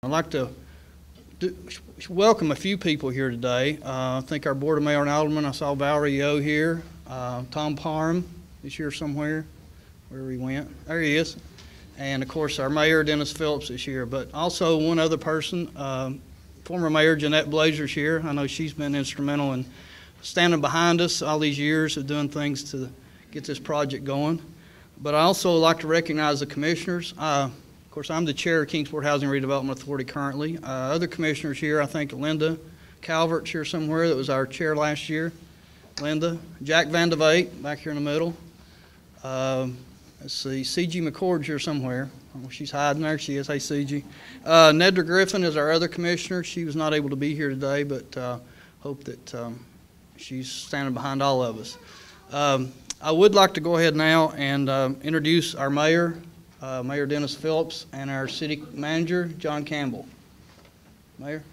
I'd like to welcome a few people here today. I think our Board of Mayor and Aldermen, I saw Valerie Yo here. Tom Parham is here somewhere, wherever he went. There he is. And of course our Mayor, Dennis Phillips, is here. But also one other person, former Mayor Jeanette Blazer's here. I know she's been instrumental in standing behind us all these years of doing things to get this project going. But I also like to recognize the commissioners. Of course, I'm the chair of Kingsport Housing Redevelopment Authority currently. Other commissioners here, I think Linda Calvert's here somewhere, that was our chair last year. Linda. Jack Van de Veet, back here in the middle. Let's see, C.G. McCord's here somewhere. Oh, she's hiding there. She is. Hey, C.G. Nedra Griffin is our other commissioner. She was not able to be here today, but hope that she's standing behind all of us. I would like to go ahead now and introduce our mayor, Mayor Dennis Phillips, and our city manager, John Campbell. Mayor.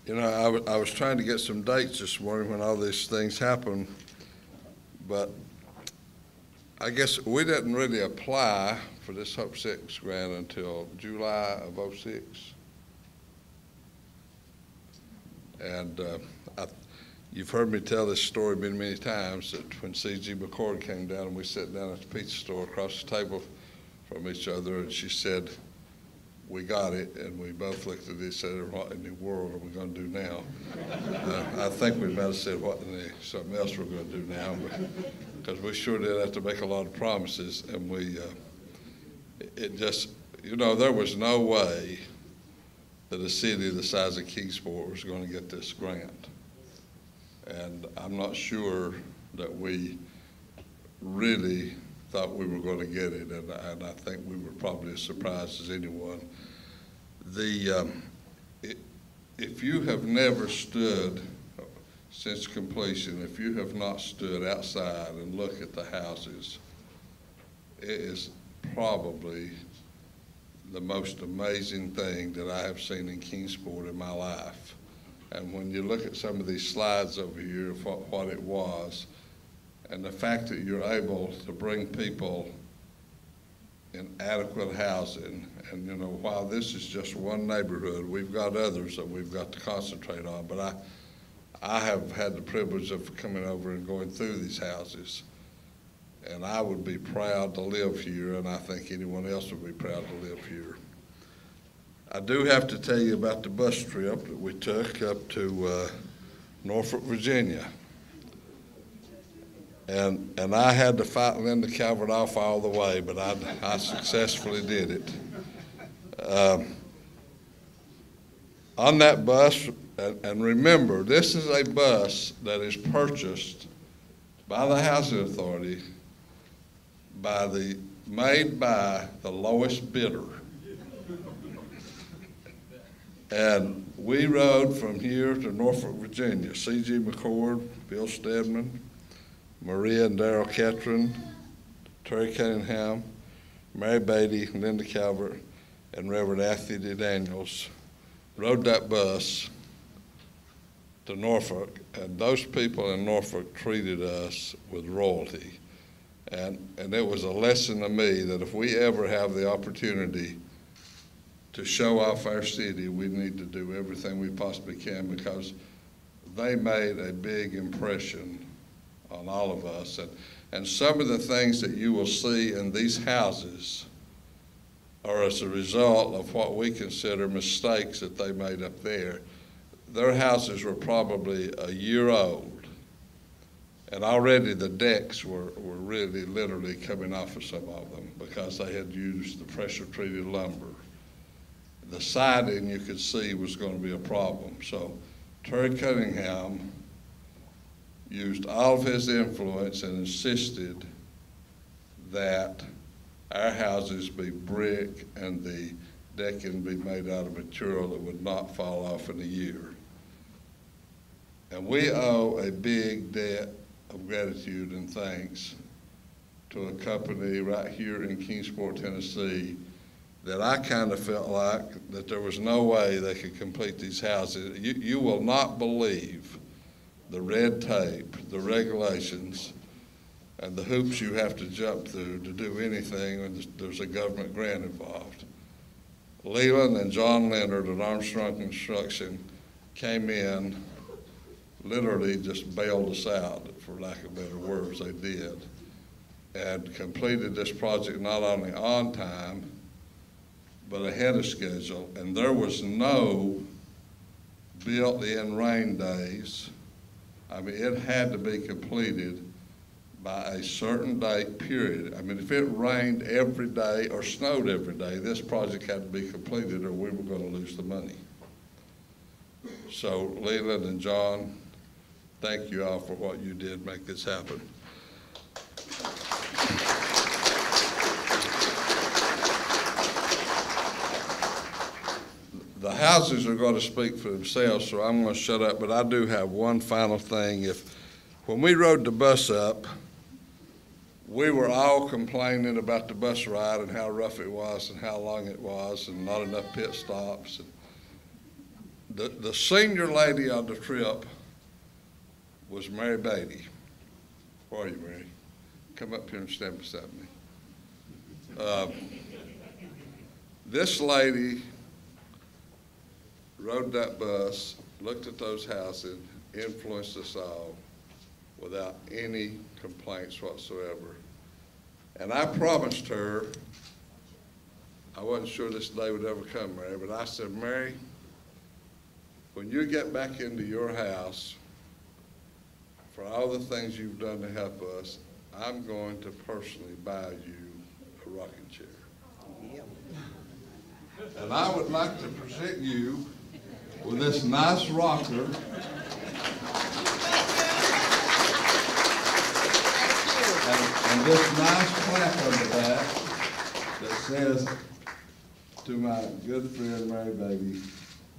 You know, I was trying to get some dates this morning when all these things happened, but I guess we didn't really apply for this Hope 6 grant until July of '06. And you've heard me tell this story many, many times, that when C.G. McCord came down and we sat down at the pizza store across the table from each other, and she said, "We got it," and we both looked at each other, "What in the world are we going to do now?" I think we might have said, something else we're going to do now, because we sure did have to make a lot of promises, and it just, you know, there was no way that a city the size of Kingsport was going to get this grant. And I'm not sure that we really thought we were going to get it, and I think we were probably as surprised as anyone. If you have never stood since completion, if you have not stood outside and looked at the houses, it is probably the most amazing thing that I have seen in Kingsport in my life. And when you look at some of these slides over here of what it was, and the fact that you're able to bring people in adequate housing, and you know, while this is just one neighborhood, we've got others that we've got to concentrate on, but I have had the privilege of coming over and going through these houses, and I would be proud to live here, and I think anyone else would be proud to live here. I do have to tell you about the bus trip that we took up to Norfolk, Virginia. And I had to fight Linda Calvert off all the way, but I successfully did it. On that bus, and remember, this is a bus that is purchased by the Housing Authority made by the lowest bidder. And we rode from here to Norfolk, Virginia. C.G. McCord, Bill Stedman, Maria and Darrell Ketron, Terry Cunningham, Mary Beatty, Linda Calvert, and Reverend Anthony Daniels rode that bus to Norfolk, and those people in Norfolk treated us with royalty. And it was a lesson to me that if we ever have the opportunity to show off our city, we need to do everything we possibly can, because they made a big impression on all of us. And some of the things that you will see in these houses are as a result of what we consider mistakes that they made up there. Their houses were probably a year old, and already the decks were really literally coming off of some of them because they had used the pressure-treated lumber. The siding, you could see, was going to be a problem. So Terry Cunningham used all of his influence and insisted that our houses be brick and the decking be made out of material that would not fall off in a year. And we owe a big debt of gratitude and thanks to a company right here in Kingsport, Tennessee, that I kind of felt like that there was no way they could complete these houses. You will not believe the red tape, the regulations, and the hoops you have to jump through to do anything when there's a government grant involved. Leland and John Leonard at Armstrong Construction came in, literally just bailed us out, for lack of better words, they did, and completed this project not only on time, but ahead of schedule. And there was no built-in rain days. I mean, it had to be completed by a certain date, period. I mean, if it rained every day or snowed every day, this project had to be completed or we were going to lose the money. So Leland and John, thank you all for what you did make this happen. The houses are going to speak for themselves, so I'm going to shut up, but I do have one final thing. When we rode the bus up, we were all complaining about the bus ride and how rough it was and how long it was and not enough pit stops. The senior lady on the trip was Mary Beatty. Where are you, Mary? Come up here and stand beside me. This lady rode that bus, looked at those houses, influenced us all without any complaints whatsoever. And I promised her, I wasn't sure this day would ever come, Mary, but I said, Mary, when you get back into your house, for all the things you've done to help us, I'm going to personally buy you a rocking chair. Yep. And I would like to present you with this nice rocker. And this nice plaque on the back that says, to my good friend Mary Beatty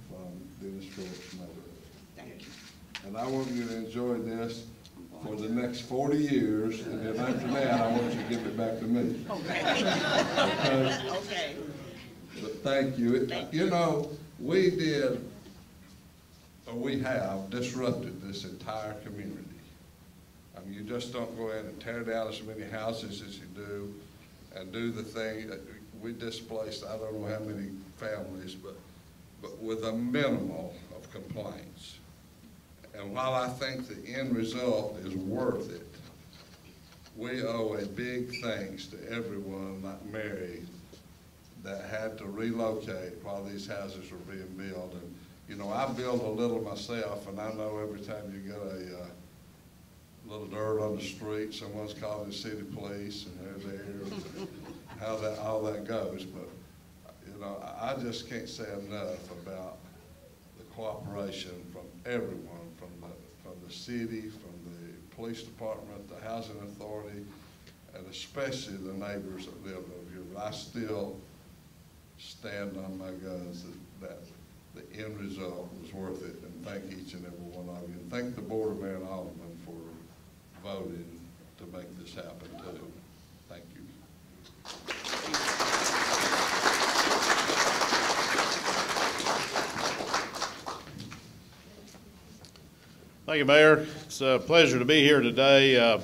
from Dennis Phillips neighborhood. Thank you. And I want you to enjoy this for the next 40 years, and then after that, I want you to give it back to me. Okay. Okay. But thank you. You know, we did, or we have disrupted this entire community. I mean, you just don't go in and tear down as many houses as you do and do the thing. We displaced, I don't know how many families, but with a minimal of complaints. And while I think the end result is worth it, we owe a big thanks to everyone like Mary that had to relocate while these houses were being built. And, you know, I build a little myself, and I know every time you get a little dirt on the street, someone's calling the city police, and they're there, how that all that goes. But you know, I just can't say enough about the cooperation from everyone, from the city, from the police department, the housing authority, and especially the neighbors that live over here. But I still stand on my guns that the end result was worth it, and thank each and every one of you. And thank the Board of Mayor and Alderman for voting to make this happen too. Thank you. Thank you, Mayor. It's a pleasure to be here today.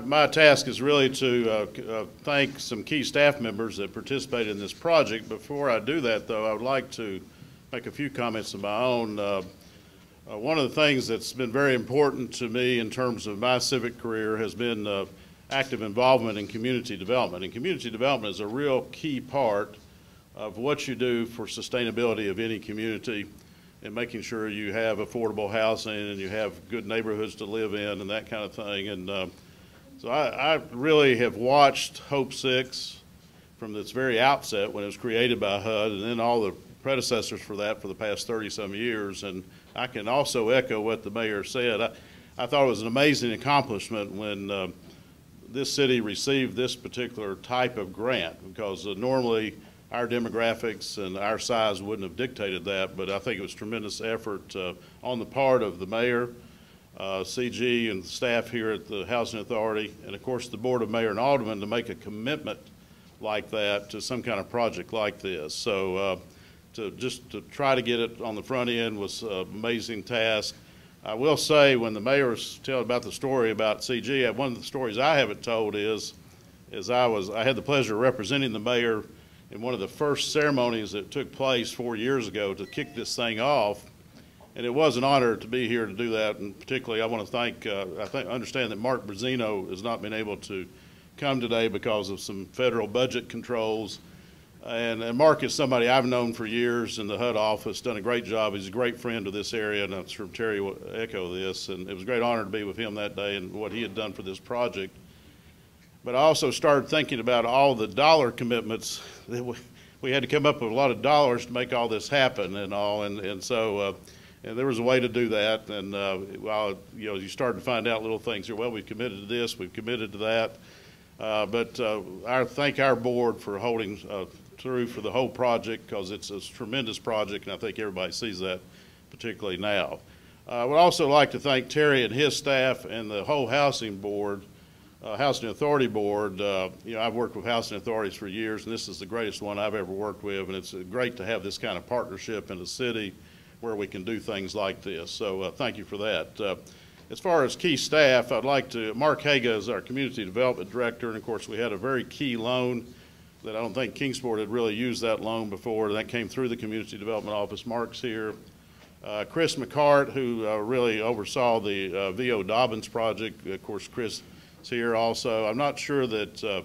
My task is really to thank some key staff members that participated in this project. Before I do that, though, I would like to make a few comments of my own. One of the things that's been very important to me in terms of my civic career has been active involvement in community development. And community development is a real key part of what you do for sustainability of any community and making sure you have affordable housing and you have good neighborhoods to live in and that kind of thing. And so I really have watched Hope 6 from its very outset when it was created by HUD, and then all the predecessors for that for the past 30-some years. And I can also echo what the mayor said. I thought it was an amazing accomplishment when this city received this particular type of grant, because normally our demographics and our size wouldn't have dictated that, but I think it was tremendous effort on the part of the mayor, CG, and the staff here at the Housing Authority, and of course the Board of Mayor and Aldermen to make a commitment like that to some kind of project like this. So to try to get it on the front end was an amazing task. I will say, when the mayor was telling about the story about CG, one of the stories I haven't told is I had the pleasure of representing the mayor in one of the first ceremonies that took place 4 years ago to kick this thing off. And it was an honor to be here to do that. And particularly, I want to thank, understand that Mark Brazino has not been able to come today because of some federal budget controls. And Mark is somebody I've known for years in the HUD office, done a great job. He's a great friend of this area, and I'm sure Terry will echo this. And it was a great honor to be with him that day and what he had done for this project. But I also started thinking about all the dollar commitments that we had to come up with a lot of dollars to make all this happen and all. And so and there was a way to do that. And while you started to find out little things here. Well, we've committed to this, we've committed to that. But I thank our board for holding through for the whole project, because it's a tremendous project, and I think everybody sees that, particularly now. I would also like to thank Terry and his staff and the whole housing board, Housing Authority Board. I've worked with housing authorities for years, and this is the greatest one I've ever worked with, and it's great to have this kind of partnership in a city where we can do things like this. So thank you for that. As far as key staff, I'd like to, Mark Haga is our Community Development Director, and of course we had a very key loan that I don't think Kingsport had really used that loan before. That came through the Community Development Office. Mark's here. Chris McCart, who really oversaw the V.O. Dobbins project. Of course, Chris is here also. I'm not sure that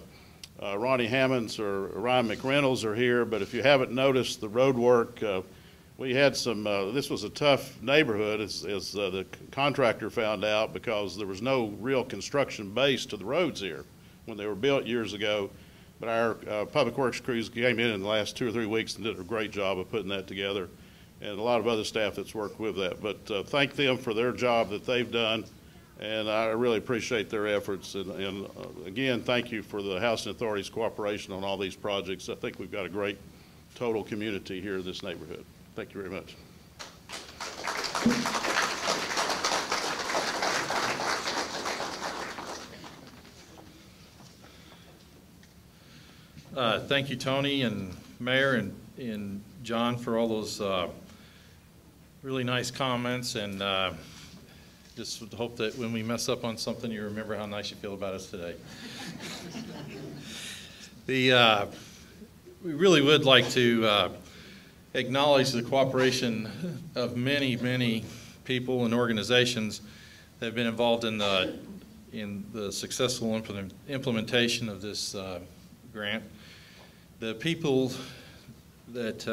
Ronnie Hammonds or Ryan McReynolds are here, but if you haven't noticed the road work, we had some, this was a tough neighborhood, as the contractor found out, because there was no real construction base to the roads here when they were built years ago. But our public works crews came in the last 2 or 3 weeks and did a great job of putting that together, and a lot of other staff that's worked with that. But thank them for their job that they've done, and I really appreciate their efforts. And again, thank you for the Housing Authority's cooperation on all these projects. I think we've got a great total community here in this neighborhood. Thank you very much. Thank you, Tony and Mayor and John, for all those really nice comments, and just hope that when we mess up on something, you remember how nice you feel about us today. We really would like to acknowledge the cooperation of many, many people and organizations that have been involved in the successful implementation of this grant. The people that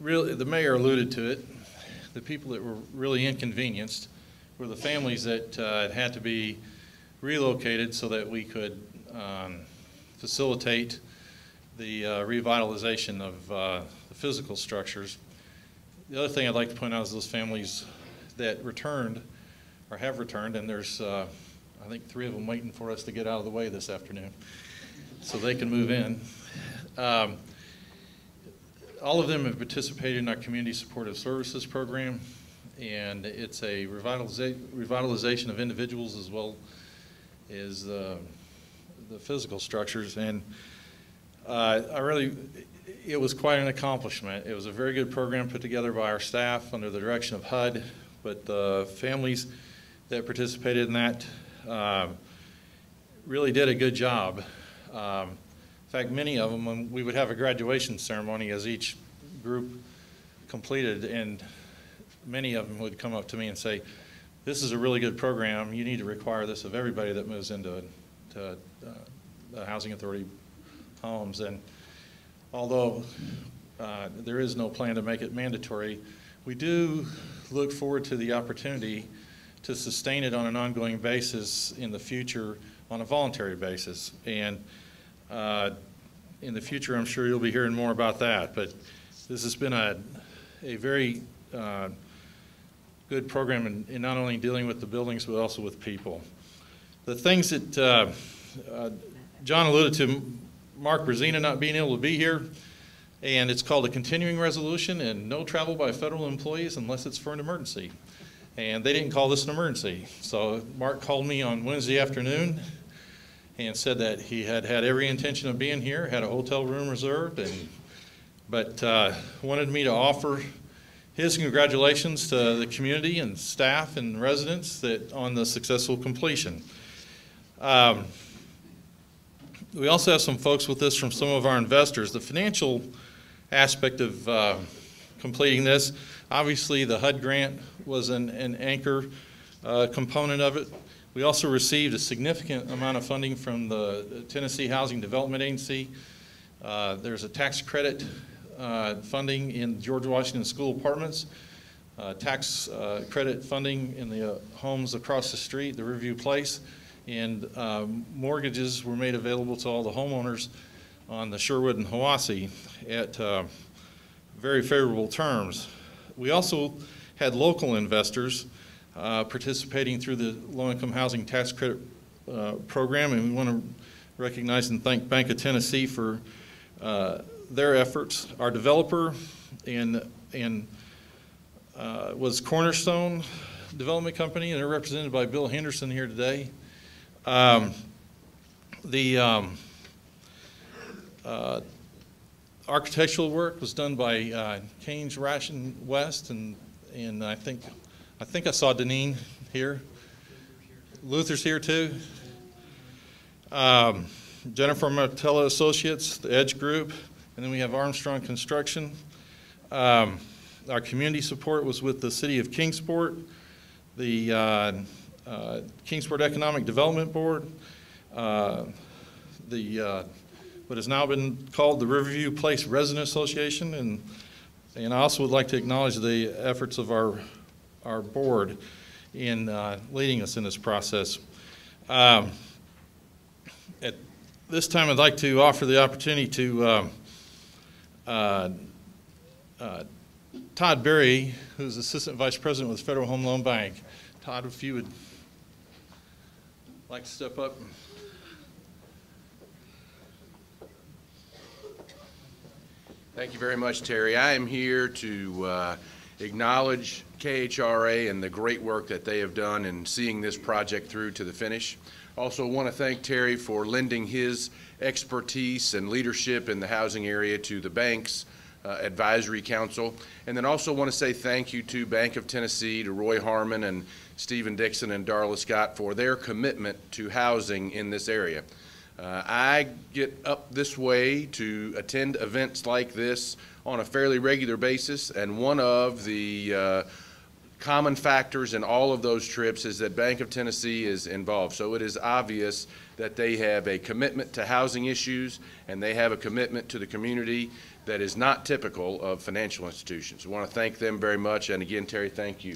really, the mayor alluded to it, the people that were really inconvenienced were the families that had to be relocated so that we could facilitate the revitalization of the physical structures. The other thing I'd like to point out is those families that returned or have returned, and there's I think 3 of them waiting for us to get out of the way this afternoon so they can move in. All of them have participated in our Community Supportive Services program, and it's a revitalization of individuals as well as the physical structures. And it was quite an accomplishment. It was a very good program put together by our staff under the direction of HUD, but the families that participated in that really did a good job. In fact, many of them, when we would have a graduation ceremony as each group completed, and many of them would come up to me and say, "This is a really good program. You need to require this of everybody that moves into the Housing Authority homes." And although there is no plan to make it mandatory, we do look forward to the opportunity to sustain it on an ongoing basis in the future on a voluntary basis. And in the future, I'm sure you'll be hearing more about that. But this has been a very good program in not only dealing with the buildings, but also with people. The things that John alluded to, Mark Brazina not being able to be here, and it's called a continuing resolution, and no travel by federal employees unless it's for an emergency. And they didn't call this an emergency. So Mark called me on Wednesday afternoon and said that he had every intention of being here, had a hotel room reserved, but wanted me to offer his congratulations to the community and staff and residents on the successful completion. We also have some folks with us from some of our investors. The financial aspect of completing this, obviously the HUD grant was an anchor component of it. We also received a significant amount of funding from the Tennessee Housing Development Agency. There's a tax credit funding in George Washington School Apartments, tax credit funding in the homes across the street, the Riverview Place, and mortgages were made available to all the homeowners on the Sherwood and Hiwassee at very favorable terms. We also had local investors participating through the low-income housing tax credit program, and we want to recognize and thank Bank of Tennessee for their efforts. Our developer was Cornerstone Development Company, and they're represented by Bill Henderson here today. The architectural work was done by Kane's Ration West, and I think I saw Deneen here. Luther's here too. Jennifer Martello Associates, the Edge Group, and then we have Armstrong Construction. Our community support was with the City of Kingsport, the Kingsport Economic Development Board, what has now been called the Riverview Place Resident Association, and I also would like to acknowledge the efforts of our board in leading us in this process. At this time, I'd like to offer the opportunity to Todd Berry, who's Assistant Vice President with Federal Home Loan Bank. Todd, if you would like to step up. Thank you very much, Terry. I am here to acknowledge KHRA and the great work that they have done in seeing this project through to the finish. Also want to thank Terry for lending his expertise and leadership in the housing area to the bank's advisory council. And then also want to say thank you to Bank of Tennessee, to Roy Harmon and Stephen Dixon and Darla Scott for their commitment to housing in this area. I get up this way to attend events like this on a fairly regular basis, and one of the common factors in all of those trips is that Bank of Tennessee is involved. So it is obvious that they have a commitment to housing issues, and they have a commitment to the community that is not typical of financial institutions. I want to thank them very much, and again, Terry, thank you.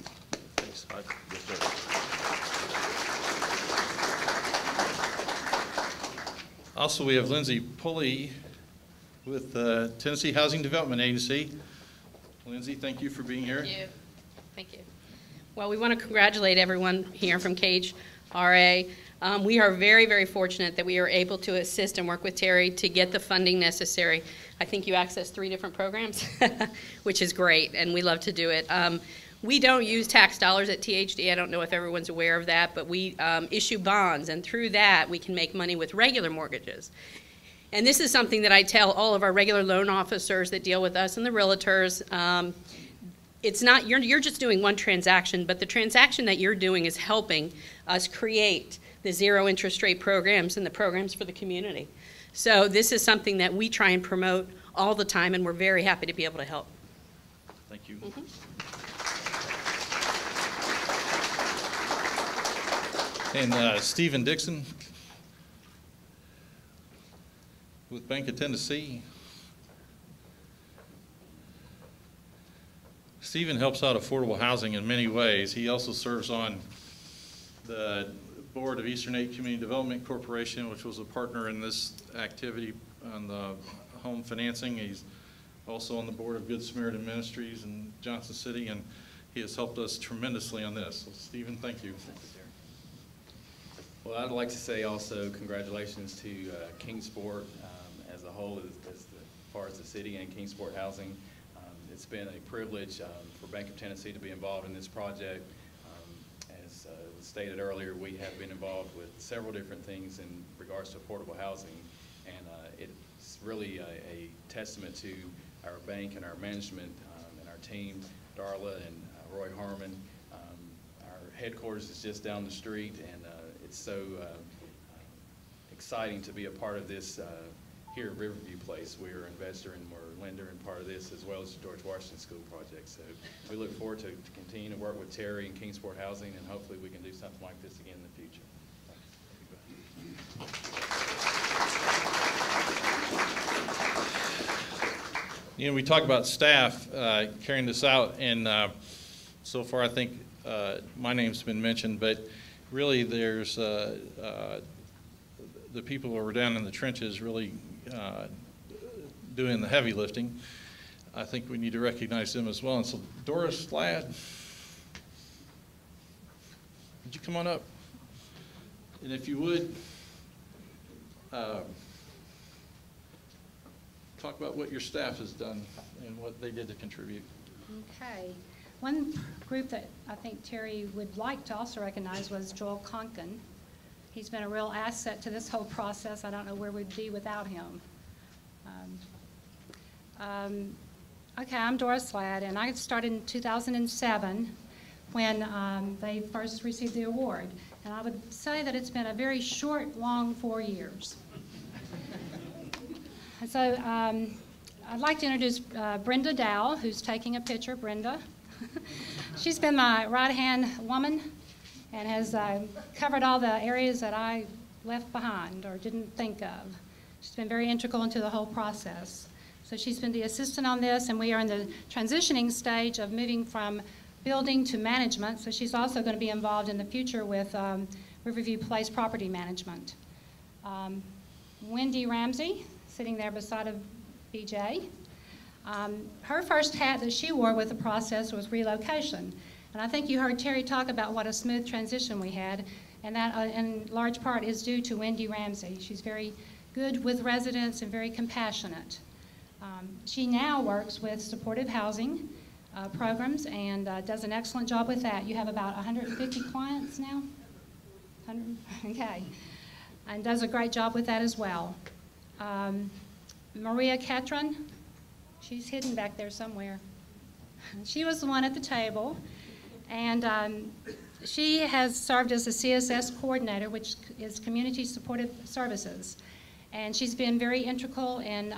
Thanks. Yes, sir. Also, we have Lindsay Pulley with the Tennessee Housing Development Agency. Lindsay, thank you for being here. Thank you. Thank you. Well, we want to congratulate everyone here from KHRA. We are very, very fortunate that we are able to assist and work with Terry to get the funding necessary. I think you access 3 different programs, which is great, and we love to do it. We don't use tax dollars at THD. I don't know if everyone's aware of that, but we issue bonds, and through that we can make money with regular mortgages. And this is something that I tell all of our regular loan officers that deal with us and the realtors. It's not, you're just doing one transaction, but the transaction that you're doing is helping us create the zero interest rate programs and the programs for the community. So this is something that we try and promote all the time, and we're very happy to be able to help. Thank you. Mm-hmm. And Stephen Dixon with Bank of Tennessee. Stephen helps out affordable housing in many ways. He also serves on the board of Eastern 8 Community Development Corporation, which was a partner in this activity on the home financing. He's also on the board of Good Samaritan Ministries in Johnson City, and he has helped us tremendously on this. So, Stephen, thank you. Well, I'd like to say also congratulations to Kingsport as a whole, as far as the city and Kingsport Housing. It's been a privilege for Bank of Tennessee to be involved in this project. As stated earlier, we have been involved with several different things in regards to affordable housing, and it's really a testament to our bank and our management and our team, Darla and Roy Harmon. Our headquarters is just down the street, and it's so exciting to be a part of this here at Riverview Place. We're an investor and we're a lender and part of this, as well as the George Washington School project. So we look forward to continue to work with Terry and Kingsport Housing, and hopefully we can do something like this again in the future. You know, we talk about staff carrying this out, and so far I think my name's been mentioned, but really there's the people who are down in the trenches really doing the heavy lifting. I think we need to recognize them as well. And so Doris Ladd, would you come on up? And if you would, talk about what your staff has done and what they did to contribute. Okay. One group that I think Terry would like to also recognize was Joel Conkin. He's been a real asset to this whole process. I don't know where we'd be without him. Okay, I'm Doris Ladd, and I started in 2007 when they first received the award. And I would say that it's been a very short, long 4 years. So I'd like to introduce Brenda Dow, who's taking a picture. Brenda. She's been my right-hand woman and has covered all the areas that I left behind or didn't think of. She's been very integral into the whole process. So she's been the assistant on this, and we are in the transitioning stage of moving from building to management. So she's also going to be involved in the future with Riverview Place property management. Wendy Ramsey, sitting there beside of BJ. Her first hat that she wore with the process was relocation. And I think you heard Terry talk about what a smooth transition we had, and that in large part is due to Wendy Ramsey. She's very good with residents and very compassionate. She now works with supportive housing programs and does an excellent job with that. You have about 150 clients now? 100? Okay. And does a great job with that as well. Maria Ketron, she's hidden back there somewhere. She was the one at the table, and she has served as the CSS coordinator, which is Community Supportive Services. And she's been very integral in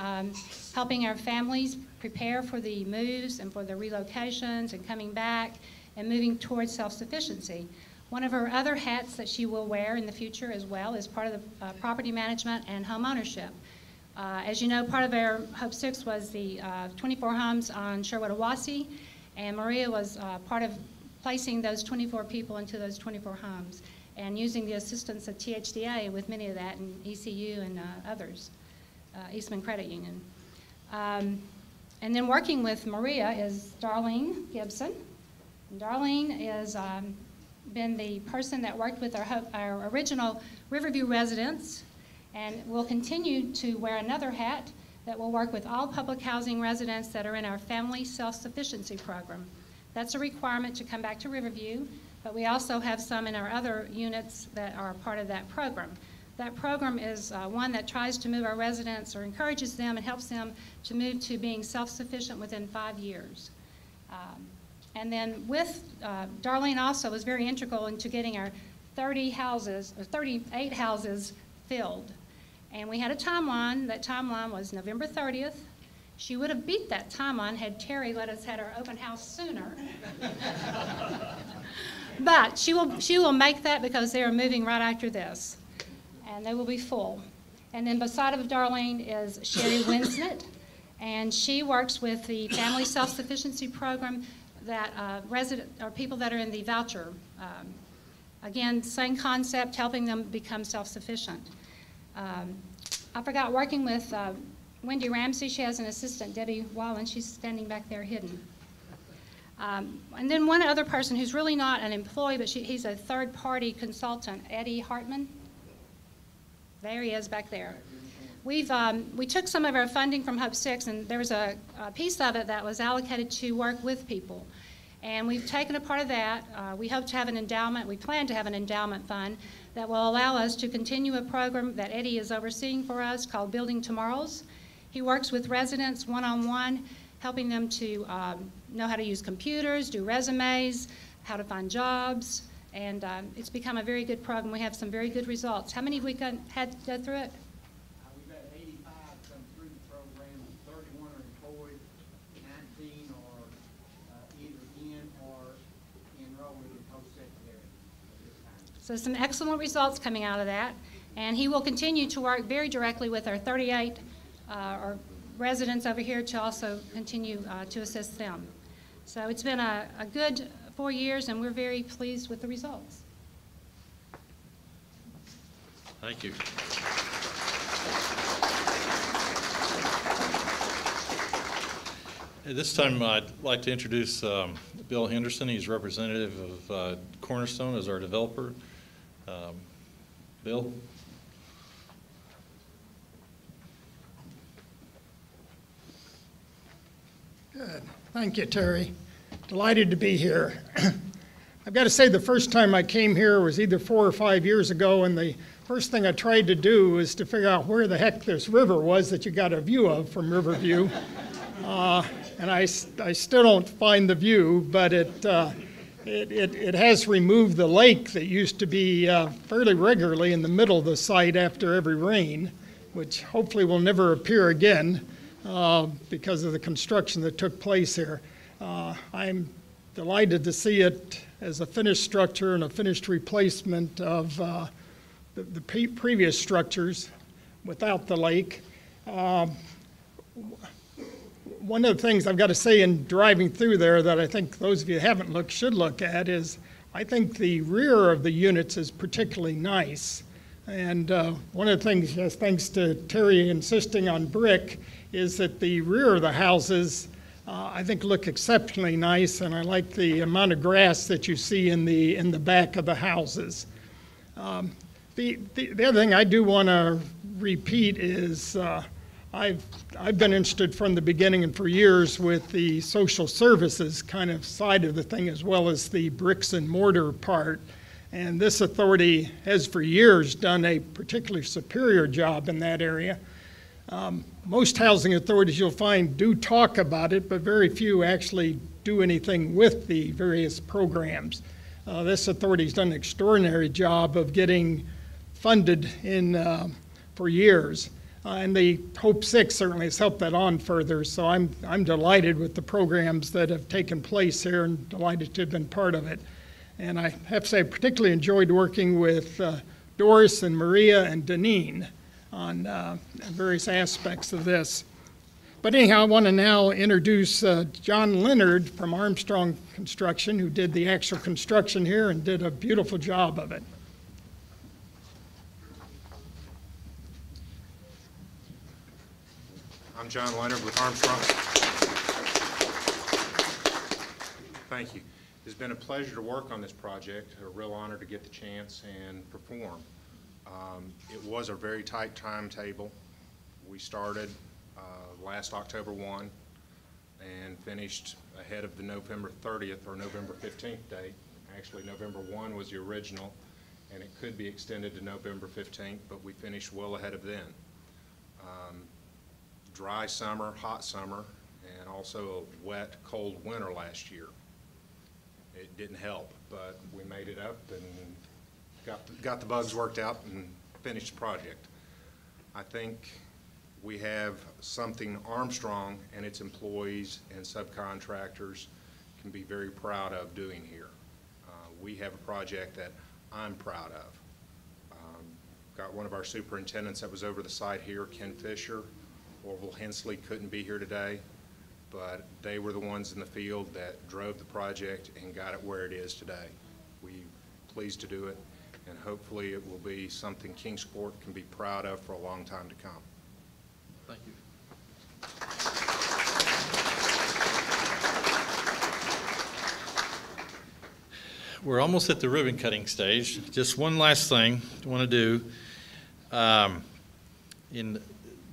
helping our families prepare for the moves and for the relocations and coming back and moving towards self-sufficiency. One of her other hats that she will wear in the future as well is part of the property management and home ownership. As you know, part of our Hope 6 was the 24 homes on Sherwood-Owasi, and Maria was part of placing those 24 people into those 24 homes and using the assistance of THDA with many of that, and ECU and others, Eastman Credit Union. And then working with Maria is Darlene Gibson. And Darlene has been the person that worked with our original Riverview residents, and will continue to wear another hat that will work with all public housing residents that are in our family self-sufficiency program. That's a requirement to come back to Riverview, but we also have some in our other units that are part of that program. That program is one that tries to move our residents or encourages them and helps them to move to being self-sufficient within 5 years. And then with, Darlene also was very integral into getting our 38 houses filled. And we had a timeline. That timeline was November 30th. She would have beat that timeline had Terry let us have our open house sooner. But she will make that because they are moving right after this. And they will be full. And then beside of Darlene is Sherry Winsnett. And she works with the Family Self-Sufficiency Program that people that are in the voucher. Again, same concept, helping them become self-sufficient. I forgot working with Wendy Ramsey. She has an assistant, Debbie Wallen. She's standing back there hidden. And then one other person who's really not an employee, but he's a third-party consultant, Eddie Hartman. There he is back there. We took some of our funding from Hope 6, and there was a piece of it that was allocated to work with people. And we've taken a part of that. We hope to have an endowment. We plan to have an endowment fund that will allow us to continue a program that Eddie is overseeing for us called Building Tomorrows. He works with residents one-on-one, helping them to know how to use computers, do resumes, how to find jobs, and it's become a very good program. We have some very good results. How many have we had to go through it? We've had 85 come through the program, 31 are employed, 19 are either in or enrolled in post-secondary at this time. So some excellent results coming out of that, and he will continue to work very directly with our 38 our residents over here to also continue to assist them. So it's been a good 4 years, and we're very pleased with the results. Thank you. At this time, I'd like to introduce Bill Henderson. He's representative of Cornerstone as our developer. Bill? Good. Thank you, Terry. Delighted to be here. I've got to say the first time I came here was either 4 or 5 years ago, and the first thing I tried to do was to figure out where the heck this river was that you got a view of from Riverview. And I still don't find the view, but it has removed the lake that used to be fairly regularly in the middle of the site after every rain, which hopefully will never appear again because of the construction that took place here. I'm delighted to see it as a finished structure and a finished replacement of the previous structures without the lake. One of the things I've got to say in driving through there that I think those of you who haven't looked should look at is I think the rear of the units is particularly nice. And one of the things, thanks to Terry insisting on brick, is that the rear of the houses I think look exceptionally nice, and I like the amount of grass that you see in the back of the houses. The other thing I do want to repeat is I've been interested from the beginning and for years with the social services kind of side of the thing as well as the bricks and mortar part. And this authority has for years done a particularly superior job in that area. Most housing authorities you'll find do talk about it, but very few actually do anything with the various programs. This authority's done an extraordinary job of getting funded for years. And the Hope 6 certainly has helped that on further, so I'm delighted with the programs that have taken place here and delighted to have been part of it. And I have to say I particularly enjoyed working with Doris and Maria and Deneen on various aspects of this. But anyhow, I want to now introduce John Leonard from Armstrong Construction, who did the actual construction here and did a beautiful job of it. I'm John Leonard with Armstrong. Thank you. It's been a pleasure to work on this project, a real honor to get the chance and perform. It was a very tight timetable. We started last October 1 and finished ahead of the November 30th or November 15th date. Actually, November 1 was the original, and it could be extended to November 15th, but we finished well ahead of then. Dry summer, hot summer, and also a wet, cold winter last year. It didn't help, but we made it up and got the bugs worked out and finished the project. I think we have something Armstrong and its employees and subcontractors can be very proud of doing here. We have a project that I'm proud of. Got one of our superintendents that was over the site here, Ken Fisher. Orville Hensley couldn't be here today, but they were the ones in the field that drove the project and got it where it is today. We're pleased to do it, and hopefully it will be something Kingsport can be proud of for a long time to come. Thank you. We're almost at the ribbon cutting stage. Just one last thing I want to do.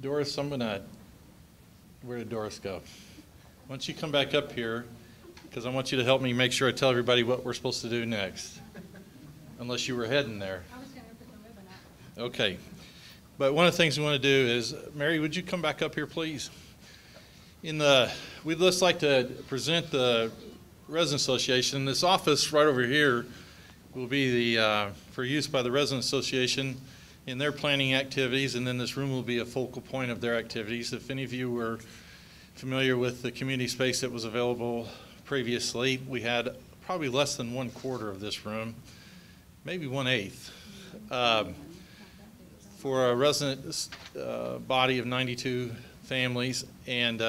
Doris, where did Doris go? Once you come back up here, because I want you to help me make sure I tell everybody what we're supposed to do next, unless you were heading there. I was going to put the ribbon out. Okay. But one of the things we want to do is, Mary, would you come back up here, please? We'd just like to present the Resident Association. This office right over here will be for use by the Resident Association in their planning activities, and then this room will be a focal point of their activities. If any of you were familiar with the community space that was available previously, we had probably less than 1/4 of this room, maybe 1/8, for a resident body of 92 families. And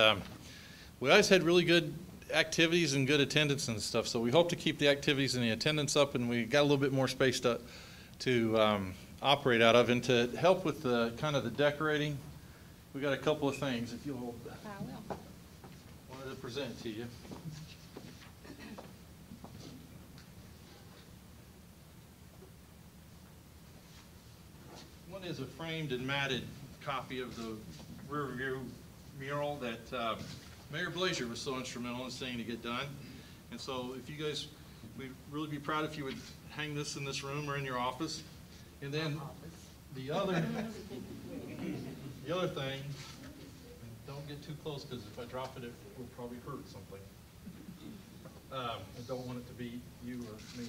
we always had really good activities and good attendance and stuff, so we hope to keep the activities and the attendance up, and we got a little bit more space to operate out of. And to help with the kind of the decorating, we got a couple of things, if you'll hold that. I will. Wanted to present to you. One is a framed and matted copy of the Riverview mural that Mayor Blazier was so instrumental in saying to get done. And so if you guys, we'd really be proud if you would hang this in this room or in your office. And then the other thing, don't get too close, because if I drop it, it will probably hurt something. I don't want it to be you or me.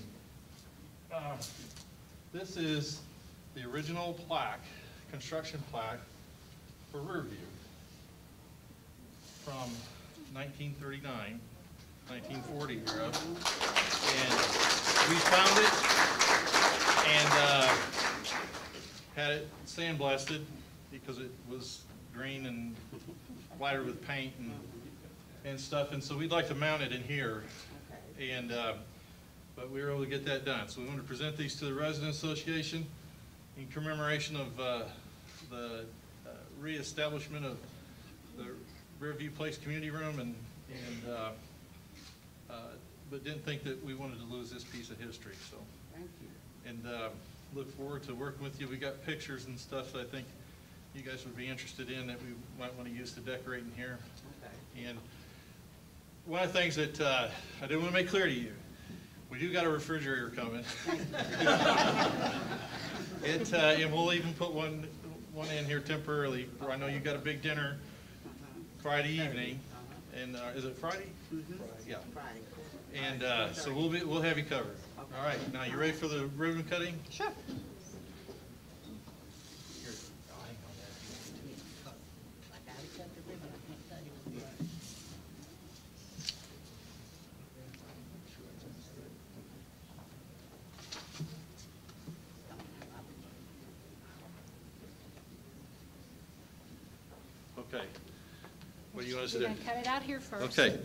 This is the original plaque, construction plaque for Riverview from 1939, 1940 era. And we found it and had it sandblasted because it was green and splattered with paint and stuff. And so we'd like to mount it in here. And but we were able to get that done. So we want to present these to the Resident Association in commemoration of the reestablishment of the Riverview Place Community Room, but didn't think that we wanted to lose this piece of history. So, thank you. And look forward to working with you. We got pictures and stuff that I think you guys would be interested in that we might want to use to decorate in here. Okay. And one of the things that I did want to make clear to you, we do got a refrigerator coming. And we'll even put one in here temporarily. I know you got a big dinner Friday evening, and is it Friday? Mm-hmm. Yeah. Friday. And so we'll have you covered. All right. Now you ready for the ribbon cutting? Sure. Okay. What do you want us to do? We're going to cut it out here first. Okay.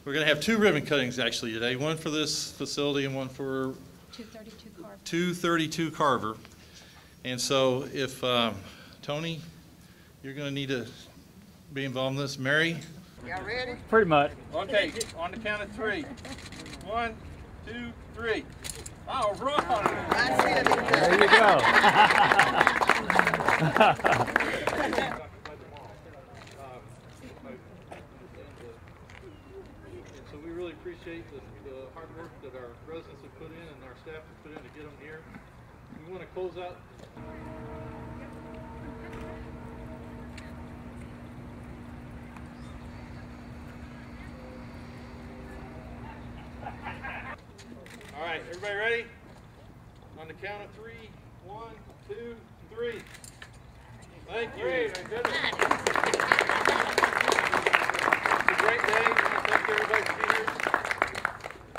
We're going to have 2 ribbon cuttings actually today, one for this facility and one for 232 Carver. 232 Carver. And so if, Tony, you're going to need to be involved in this. Mary? Y'all ready? Pretty much. Okay, on the count of 3. 1, 2, 3. All right. There you go. So we really appreciate the hard work that our residents have put in and our staff have put in to get them here. We want to close out. All right, everybody ready? On the count of 3, 1, 2, 3. Thank you. It's a great day. I want to thank everybody for being here.